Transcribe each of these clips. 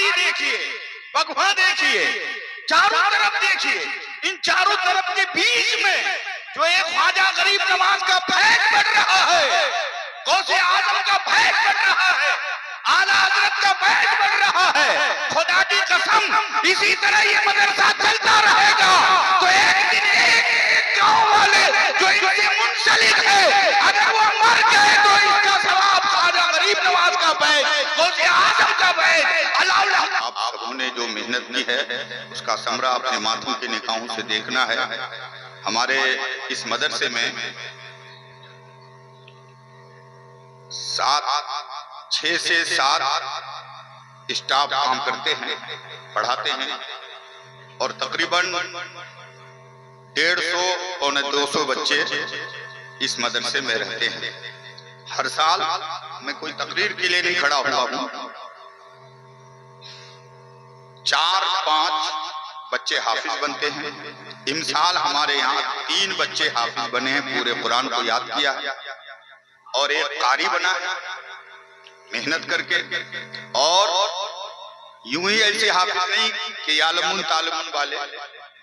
खाड़ी देखिए, बगवा देखिए, चारों तरफ देखिए, इन चारों तरफ के बीच में जो एक ख्वाजा गरीब नवाज का फैज बढ़ रहा है, गौसे आजम का फैज बढ़ रहा है, आला हजरत का फैज बढ़ रहा है। खुदा की कसम इसी तरह ये मदरसा चलता रहेगा तो एक दिन एक गांव वाले जो इनसे मुंसलिक है, अगर वो मर गए तो इसका सवाब ख्वाजा गरीब नवाज का फैज, गौसे आजम का फैज, अल्लाह। आप सबों ने जो मेहनत की है उसका समरा अपने माथों की निगाहों से देखना है। हमारे इस मदरसे में 6 से 7 स्टाफ काम करते हैं, पढ़ाते हैं और तकरीबन 150 पौने 200 बच्चे इस मदरसे में रहते हैं। हर साल मैं कोई तकरीर के लिए नहीं खड़ा हुआ हूं, 4-5 बच्चे हाफिज बनते हैं। इस साल हमारे यहाँ 3 बच्चे हाफिज बने हैं, पूरे कुरान को याद किया और एक कारी बना है मेहनत करके। और यूं ही ऐसे हाफिज नहीं कि यालमुन तालमुन वाले,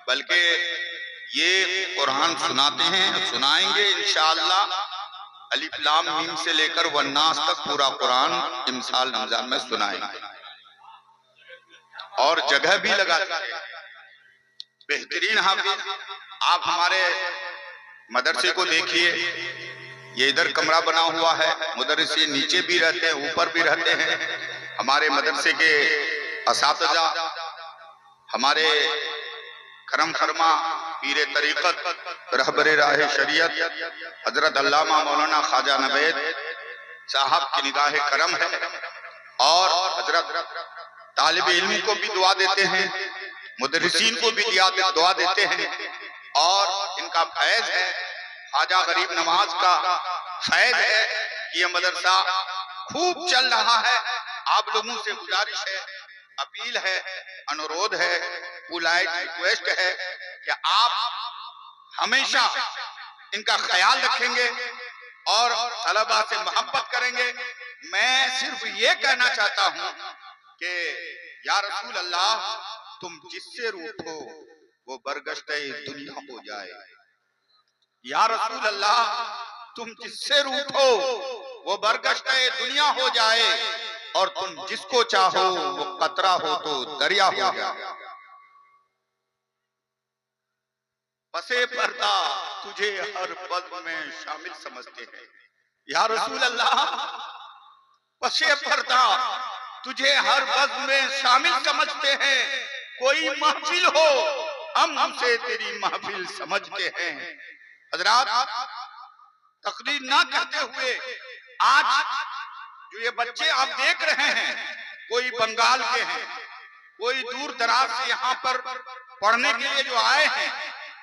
बल्कि ये कुरान सुनाते हैं, सुनाएंगे इंशाअल्लाह। अलिफ लाम मीम से लेकर वन्नास तक पूरा कुरान इमसाल रमजान में सुनाएंगे और जगह भी लगाते हैं। बेहतरीन हाफिज। आप हमारे मदरसे को देखिए, ये इधर कमरा बना हुआ है, मुदर्रिस नीचे भी रहते हैं, ऊपर भी रहते हैं। हमारे मदरसे के असातिज़ा, हमारे करम फरमा पीरे तरीक़त रहबरे राह शरीयत हजरत अल्लामा मौलाना ख्वाजा नवेद साहब की निगाह करम है और हजरत तालिब इल्म को भी दुआ देते हैं, मुदर्रिसीन को भी दुआ देते हैं। और इनका फैज है, ख्वाजा गरीब नवाज का फैज है कि यह मदरसा खूब चल रहा है। आप लोगों से गुजारिश है, अपील है, अनुरोध है, पोलाइट रिक्वेस्ट है कि आप हमेशा इनका ख्याल रखेंगे और तलबा से मोहब्बत करेंगे। मैं सिर्फ ये कहना चाहता हूँ कि या रसूल अल्लाह, तुम जिससे रूठो वो बरगश्ते दुनिया हो जाए। या रसूल अल्लाह, तुम जिससे रूठो वो बरगश्ते दुनिया हो जाए और तुम जिसको चाहो वो कतरा हो तो दरिया हो जाए। पसे पर्दा तुझे हर पद में शामिल समझते हैं। या रसूल अल्लाह, पसे पर्दा तुझे हर पद में शामिल समझते हैं। कोई महफिल हो हम उसे तेरी महफिल समझते हैं। हजरात, तकरीर ना करते हुए आज जो ये बच्चे आप देख रहे हैं, कोई बंगाल के हैं, कोई दूर दराज से यहाँ पर पढ़ने के लिए जो आए हैं,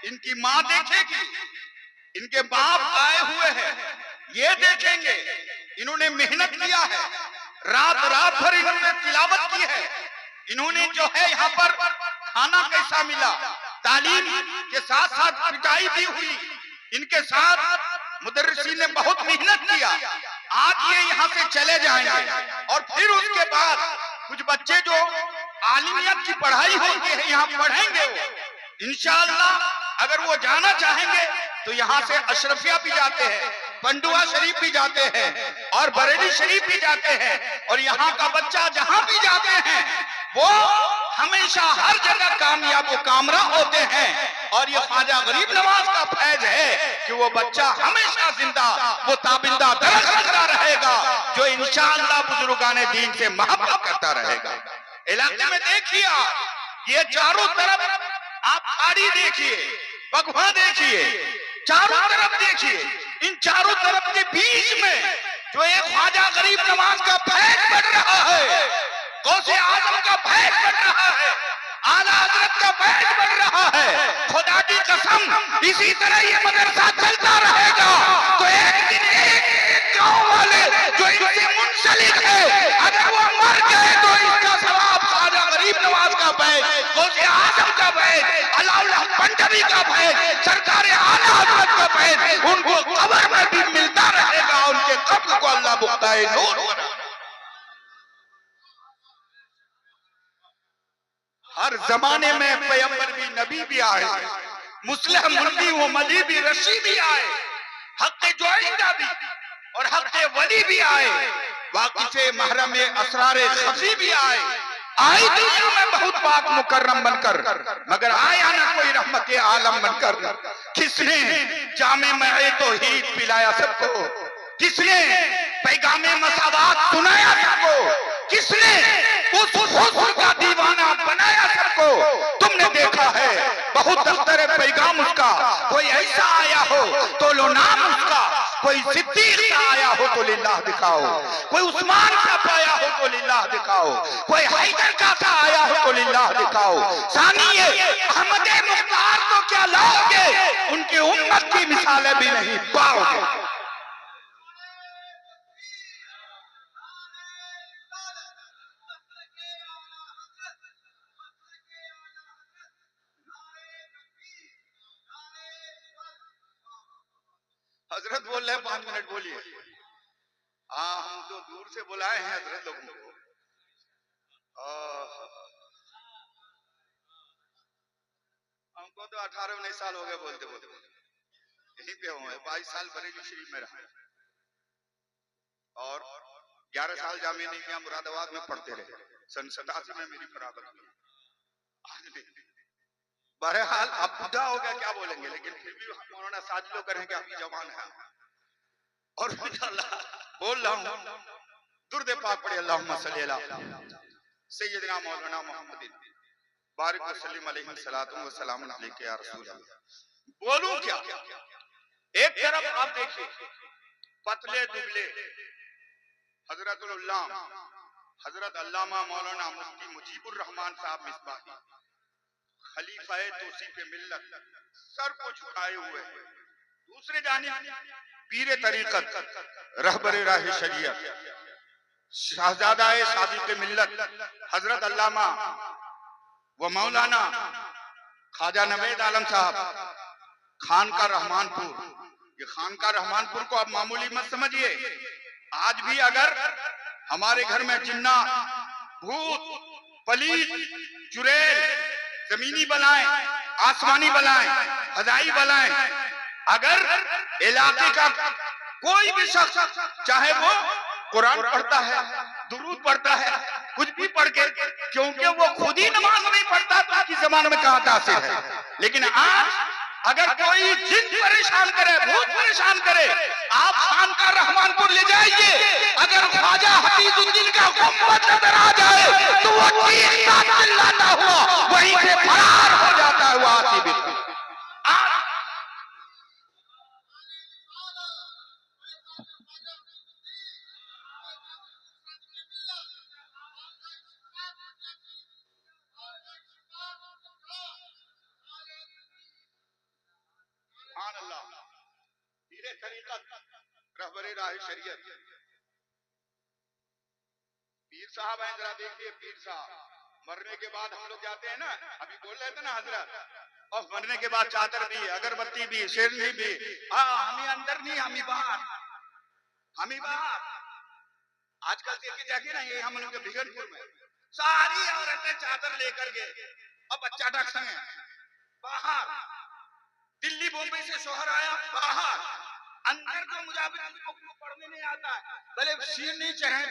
इनकी माँ देखेगी, इनके बाप आए हुए हैं, ये देखेंगे। इन्होंने मेहनत किया है, रात रात भर इन्होंने तिलावत की है। इन्होंने जो है यहाँ पर खाना कैसा मिला, तालीम के साथ साथ पिटाई भी हुई, इनके साथ मुदर्रिसीन ने बहुत मेहनत किया। आज ये यहाँ से चले जाएंगे और फिर उसके बाद कुछ बच्चे जो आलिमियत की पढ़ाई होती है यहाँ पढ़ेंगे। वो इंशाअल्लाह अगर वो जाना चाहेंगे तो यहाँ से अशरफिया भी जाते हैं, पंडुआ शरीफ भी जाते हैं और बरेली शरीफ भी जाते हैं। और यहाँ का बच्चा जहाँ भी जाते हैं वो हमेशा हर जगह कामयाब व कामरा होते हैं। और ये ख्वाजा गरीब नवाज का फैज है कि वो बच्चा हमेशा जिंदा वो ताबिंदा दरख्त रखता रहेगा जो इंशाअल्लाह बुजुर्गाने दीन से मोहब्बत करता रहेगा। इलाके में देखिए, ये चारों तरफ आप खाड़ी देखिए, बगवा देखिए, चारों तरफ देखिए, इन चारों तरफ के बीच में जो एक ख्वाजा गरीब नवाज का फैज बढ़ रहा है, गौसे आजम का फैज बढ़ रहा है, आला हजरत का फैज बढ़ रहा है। खुदा की कसम इसी तरह ये मदरसा चलता रहेगा तो एक दिन एक गांव वाले जो इनसे मुंसलिक है, अगर वो मर गए तो इसका सवाब ख्वाजा गरीब नवाज का फैज, गौसे आजम का फैज, अल्लाह पंजाबी का फैज, सरकार आला हजरत का फैज उनको कब्र में भी मिलता रहेगा। उनके कब्र को अल्लाह बुख्ताए नूर बना। हर जमाने में पैगंबर भी नबी भी आए, मुस्लिम मुल्ली व मली भी रशी भी आए, हक जोइंदा भी और हक वली भी आए, वाकिफे महरम असरार खफी भी आए। आई दुनिया में बहुत पाक मुकर्रम बनकर, मगर आया ना कोई रहमत आलम बनकर। किसने जामे में तौहीद पिलाया सबको, किसने पैगामे मसावात सुनाया सबको, किसने उस हुस्न का दीवाना बनाया सबको। तुमने देखा है बहुत दफ्तर पैगाम उसका, कोई ऐसा आया हो तो लो नाम उसका, कोई सिद्दीक सा आया हो तो लिल्लाह दिखाओ, कोई उस्मान का पाया हो तो लिल्लाह दिखाओ, कोई हैदर का सा आया हो तो लिल्लाह दिखाओ। सानिए अहमद मुख्तार तो क्या लाओगे, उनकी उम्मत की मिसालें भी नहीं पाओगे। हजरत बोल रहे 5 मिनट बोलिए। हाँ, हम तो दूर से बुलाए हैं हजरत लोगों को। हमको तो 18-19 साल हो गए बोलते बोलते, यहीं पे हुए 22 साल बरेली शरीफ में रहा और 11 साल जामिया नहीं मुरादाबाद में पढ़ते रहे। सन 87 में मेरी फरागत हुई। बहरहाल अब बुढ़ा हो गया क्या बोलेंगे, लेकिन फिर भी मौलाना साजिद लोग करें कि अभी जवान है। और बोल रहा हूँ दुर्द पाक पढ़े अल्लाहुम्मा सल्ली अला सय्यदना मौलाना मोहम्मद बारिक वसल्लम अलैहि सलातु व सलाम अलैका या रसूल अल्लाह। बोलूं क्या? एक तरफ आप देखिए पतले दुबले हजरतुल उल्लाम हजरत अल्लामा मौलाना मुफ्ती मुजीबुर रहमान साहब मिसबाही खलीफाए तौसीफ मिल्लत सर को झुकाए हुए हैं। दूसरे जानिब पीर तरीकत रहबर राह शरीयत शहजादाए सादिक मिल्लत हजरत अल्लामा व मौलाना ख्वाजा नवेद आलम साहब खानका रहमानपुर। ये खानका रहमानपुर को आप मामूली मत समझिए। आज भी अगर हमारे घर में जिन्ना भूत पलीत चुड़ैल जमीनी बलाएं आसमानी बलाएं फजाई बलाएं अगर इलाके का कोई भी शख्स चाहे वो कुरान पढ़ता है दुरूद पढ़ता है कुछ भी पढ़ के, क्योंकि वो खुद ही नमाज नहीं पढ़ता तो उसकी जमाने में कहाँ तासीर है। लेकिन आज अगर कोई जिन परेशान करे भूत परेशान करे, आप खानका रहमानपुर ले जाइए, अगर ख्वाजा हफीजुद्दीन का गुंबद नजर आ जाए तो वो चिल्लाता हुआ वहीं से फरार हो जाता है। वो आती बिल्कुल रहबरे राह शरीयत पीर साहब हैं। जरा देखिए पीर साहब मरने के बाद हम लोग जाते हैं ना, अभी बोल रहे थे ना हजरत, और मरने के बाद चादर भी अगरबत्ती भी शेरनी भी, हमें अंदर नहीं हमी बाहर, हमी बाहर। आजकल देखिए जाके ना ये हम लोग के भिगनपुर में सारी औरतें चादर लेकर के अब बच्चा डक संगे बाहर, दिल्ली बॉम्बे से शोहर आया बाहर, अंदर का मुजाबिर को पढ़ने नहीं आता, भले शीर नहीं चढ़े,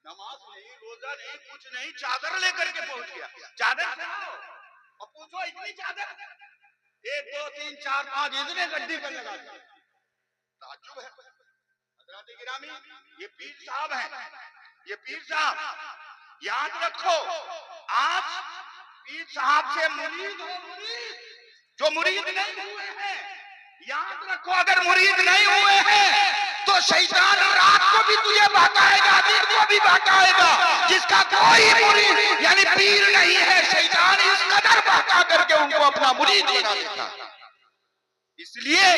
नमाज नहीं रोजा नहीं कुछ नहीं, चादर लेकर के पहुंच गया। चादर चढ़ाओ और पूछो इतनी चादर 1 2 3 4 5 इतने गड्ढे पर लगा दिए। ताज्जुब है हज़रात गिरामी, ये पीर साहब हैं, ये पीर साहब याद रखो। आज पीर साहब से मुरीद हो, मुरीद जो मुरीद नहीं हुए हैं याद रखो, अगर मुरीद नहीं हुए हैं तो शैतान रात को भी तुझे बहकाएगा दिन को भी बहकाएगा। जिसका कोई मुरीद यानी पीर नहीं है, शैतान इस कदर बहका करके उनको अपना मुरीद बना देता। इसलिए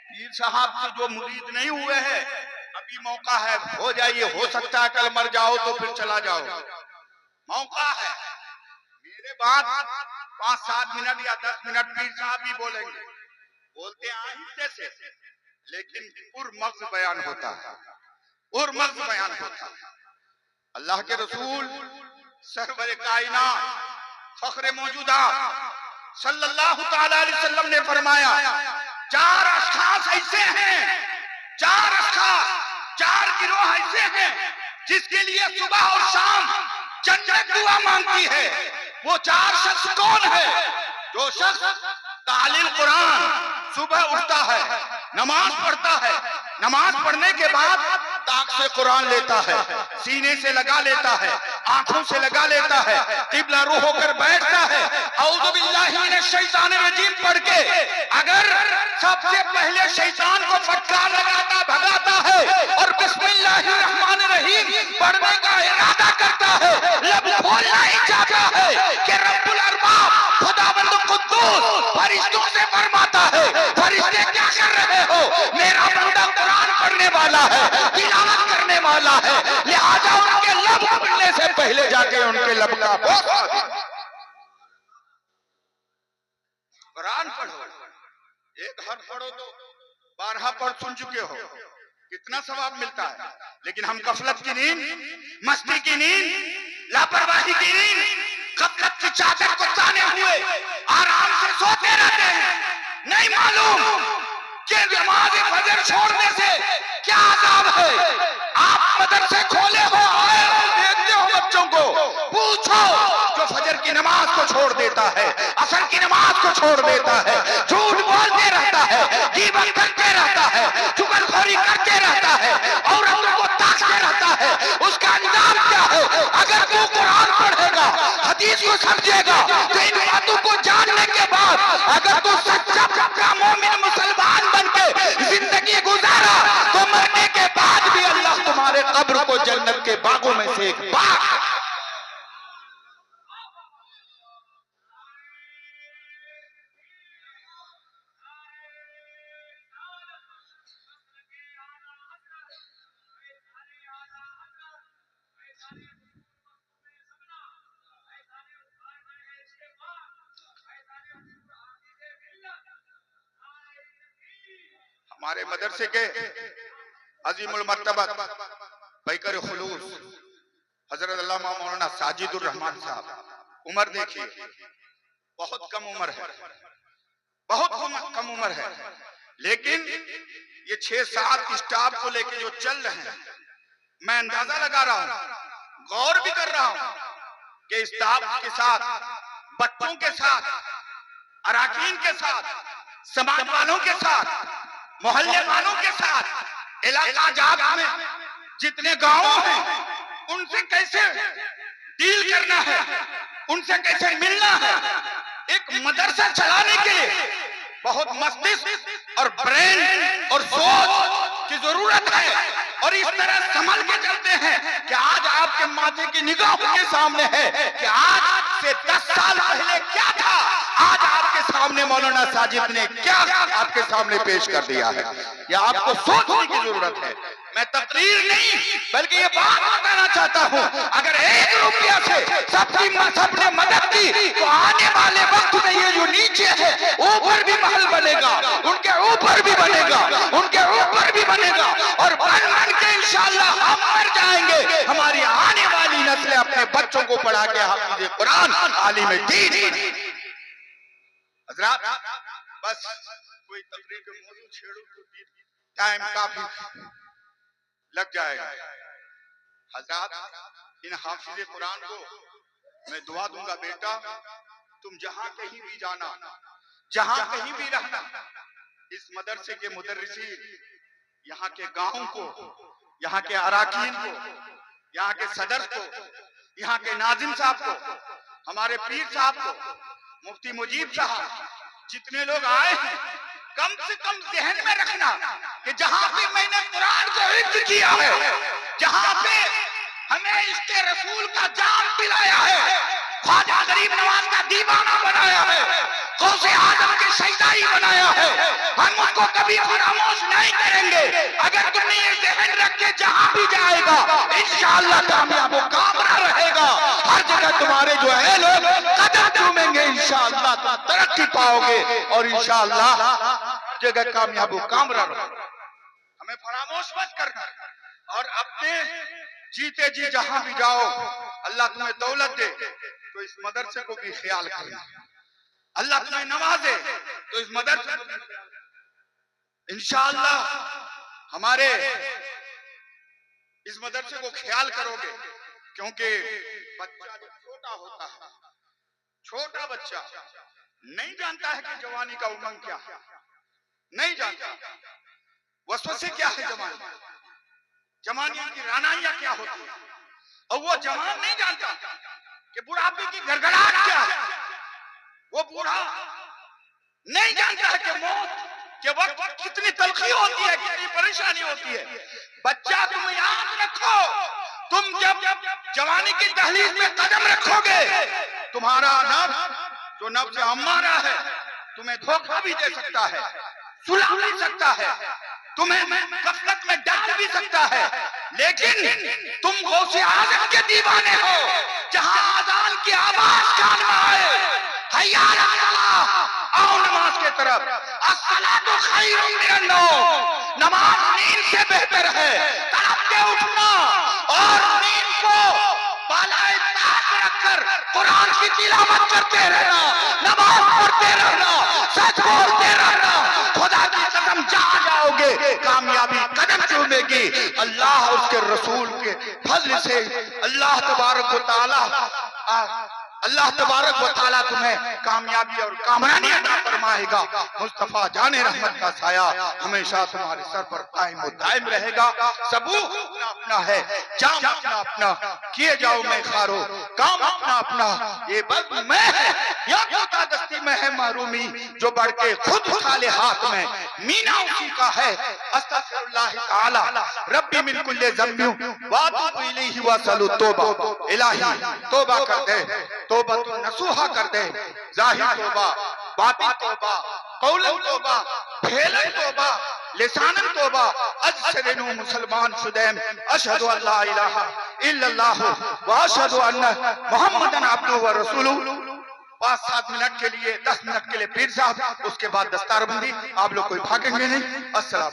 पीर साहब से जो मुरीद नहीं हुए हैं अभी मौका है, हो जाइए। हो सकता है कल मर जाओ तो फिर चला जाओ, मौका है। मेरे बाद 5-7 मिनट या 10 मिनट पीर साहब भी बोलेंगे, बोलते आहिस्ते से, लेकिन पुरमग्ज बयान होता है, पुरमग्ज बयान होता है। अल्लाह के रसूल सरवर कायनात फखरे मौजूदा सल्लल्लाहु ताला अलैहि वसल्लम ने फरमाया, चार अशखास ऐसे हैं, चार गिरोह ऐसे हैं जिसके लिए सुबह और शाम जन्नत दुआ मांगती है। वो चार शख्स कौन है? जो शख्स तालील कुरान सुबह उठता है, नमाज पढ़ता है, नमाज पढ़ने के बाद ताक से कुरान लेता है, सीने से लगा लेता है, आंखों से लगा लेता है, किबला रूह होकर बैठता है, औज़ु बिल्लाहि मिनश शैतानिर रजीम पढ़ के अगर सबसे पहले शैतान को फटकार लगाता भगाता है और बिस्मिल्लाहिर रहमानिर रहीम पढ़ने का इरादा करता है, लब खोलना ही चाहता है कि रब्बुल अरबाब खुदावंद कुद्दूस फरिश्तों से फरमाता है, फरिश्ते क्या कर रहे हो? मेरा बंदा कुरान पढ़ने वाला है, तिलावत करने वाला है, लिहाजा उनके लब खुलने से पहले जाके उनके लब का कुरान पढ़ो। एक हर पढ़ो तो 12 पढ़ सुन चुके हो, कितना सवाब मिलता है। लेकिन हम गफलत की नींद, मस्ती की नींद, लापरवाही की नींद, गफलत की चादर को ताने हुए आराम से सोते रहते हैं। नहीं मालूम कि नमाज़ फजर छोड़ने से क्या अज़ाब है। आप मदरसे खोले हो, आए हो, देखते हो बच्चों को, पूछो जो फजर की नमाज को छोड़ देता है, असर की नमाज को छोड़ देता है, झूठ बोलते रहता है, गीबत करते रहता है, चुगलखोरी करते रहता है, औरतों को ताकते रहता है, उसका अंजाम क्या है? अगर तू कुरान पढ़ेगा, हदीस को समझेगा, तो इन बातों को जानने के बाद अगर तू सच्चा पक्का मोमिन मुसलमान बनके जिंदगी गुजारा तो मरने के बाद भी अल्लाह तुम्हारे कब्र को जन्नत के बागों में से एक बाग। हमारे मदरसे के अजीमुल मर्तबत बैकर खुलूस हजरत अल्लामा मौलाना साजिदुर रहमान साहब, उम्र देखिए बहुत कम उम्र है, बहुत कम उम्र है, लेकिन ये 6-7 स्टाफ को लेके जो चल रहे हैं, मैं अंदाजा लगा रहा हूं, गौर भी कर रहा हूं कि स्टाफ के साथ, बच्चों के साथ, अराकीन के साथ, समाज वालों के साथ, मोहल्ले वालों के साथ, इलाका जात में जितने गांव हैं उनसे कैसे डील करना है, उनसे कैसे मिलना है। एक मदरसा चलाने के लिए बहुत मस्तिष्क और ब्रेन और सोच की जरूरत है, और इस तरह संभल के चलते हैं कि आज आपके माथे की निगाहों के सामने है कि आज से 10 साल पहले क्या था, आज आपके सामने मौलाना साजिद ने क्या आपके सामने पेश कर दिया है। यह आपको सोचने की जरूरत है। मैं तकरीर नहीं बल्कि ये बात बताना चाहता हूँ, अगर 1 रुपया से सबने मदद की तो आने वाले वक्त में ये जो नीचे है ऊपर भी महल बनेगा, उनके ऊपर भी बनेगा, उनके ऊपर भी बनेगा, और बन के इंशाअल्लाह हम मर जाएंगे, हमारी आने वाली नस्लें अपने बच्चों को पढ़ा के हाफिज़ कुरान, आलिम दीन। हज़रात बस कोई तकरीर के मौजूद छेड़ू तो टाइम काफी लग जाएगा। हज़रात इन हाफिज़ कुरान को मैं दुआ दूंगा, बेटा तुम जहां कहीं भी जाना, जहां कहीं भी रहना, इस मदरसे के मुदर्रिसीन, यहाँ के गांव को, यहाँ के अराकीन को, यहाँ के सदर को, यहाँ के नाजिम साहब को, हमारे पीर साहब को, मुफ्ती मुजीब साहब, जितने लोग आए हैं, कम से कम ज़हन में रखना कि जहां पे मैंने कुरान को हिफ्ज़ किया है, जहां पे हमें इसके रसूल का जाम पिलाया है, ख्वाजा गरीब नवाज का दीवाना बनाया है, गौसे आजम के शहीदाई बनाया है, हम उसको कभी फरामोश नहीं करेंगे। अगर तुमने ये ज़हन रख के जहां भी जाएगा इंशाअल्लाह कामयाब व कामरा रहेगा। हर जगह तुम्हारे जो है लोग कदम चूमेंगे, इंशाअल्लाह तुम तरक्की पाओगे और इंशाअल्लाह जगह कामयाब व कामरा रहेगा। हमें फरामोश मत करना, और अपने जीते जी जहां भी जाओ अल्लाह तुम्हें दौलत दे तो इस मदरसे को भी ख्याल करना। अल्लाह तुम्हें नवाजे तो इस मदरसे को इंशाअल्लाह हमारे इस मदरसे को ख्याल करोगे, क्योंकि बच्चा जब छोटा होता है, छोटा बच्चा नहीं जानता है कि जवानी का उमंग क्या है, नहीं जानता वसवसे क्या है, जवानी की रानाइयां क्या होती है, और वो जवान नहीं जानता कि बुढ़ापे की गड़गड़ाहट क्या है, वो बूढ़ा नहीं जानता है कि मौत के वक्त कितनी तलखी होती है, कितनी परेशानी होती है। बच्चा तुम याद रखो, तुम जब जवानी की दहलीज में कदम रखोगे, तुम्हारा नफ्स जो नफ्स अम्मारा है तुम्हें धोखा भी दे सकता है, सुला भी सकता है, तुम्हें गफलत में डाल भी सकता है, लेकिन तुम गौसे आजम के दीवाने हो। जहां आजान की आवाज कान में आए, हय्या अलैहिस्सलाह, आओ नमाज के तरफ, अस्सलातु खैरुम मिनन नौम, नमाज नींद से बेहतर है। तड़प के उठना और नींद को बालाए ताक रखकर कुरान की तिलावत करते रहना, नमाज पढ़ते रहना, सच बोलते रहना। खुदा की कसम जहां जाओगे कामयाबी कदम चूमेगी। अल्लाह और उसके रसूल के फजल से अल्लाह तबारक व तआला तुम्हें कामयाबी और कामरानी अता फरमाएगा। मुस्तफा जाने रहमत का साया हमेशा तुम्हारे सर पर कायम और दायम रहेगा। सबूत अपना अपना है, जाम अपना अपना, किए जाओ मैं खारो, काम अपना अपना, ये बस मैं है या कोता दस्ती में है महरूमी, जो बढ़ के खुद उठा ले हाथ में, मीना उसी का है। अस्तगफिरुल्लाह ताला रब्बी मिन कुल्ली ज़ंबि व अतूबु इलैहि व सलू तौबा, इलाही तौबा कर दे, तौबा तो नसूहा कर दे, जाहिर तौबा, बातिन तौबा, कौलन तौबा, फेलन तौबा, लिसानन तौबा, अजसरनु मुसलमान शुदैम, अशहदु अल्ला इलाहा इल्लल्लाह व अशहदु अन्ना मुहम्मदन अब्दुहु व रसूलुहु। 5-7 मिनट के लिए, 10 मिनट के लिए पीर साहब, उसके बाद दस्तारबंदी। आप लोग कोई भागेंगे नहीं। अस्सलाम।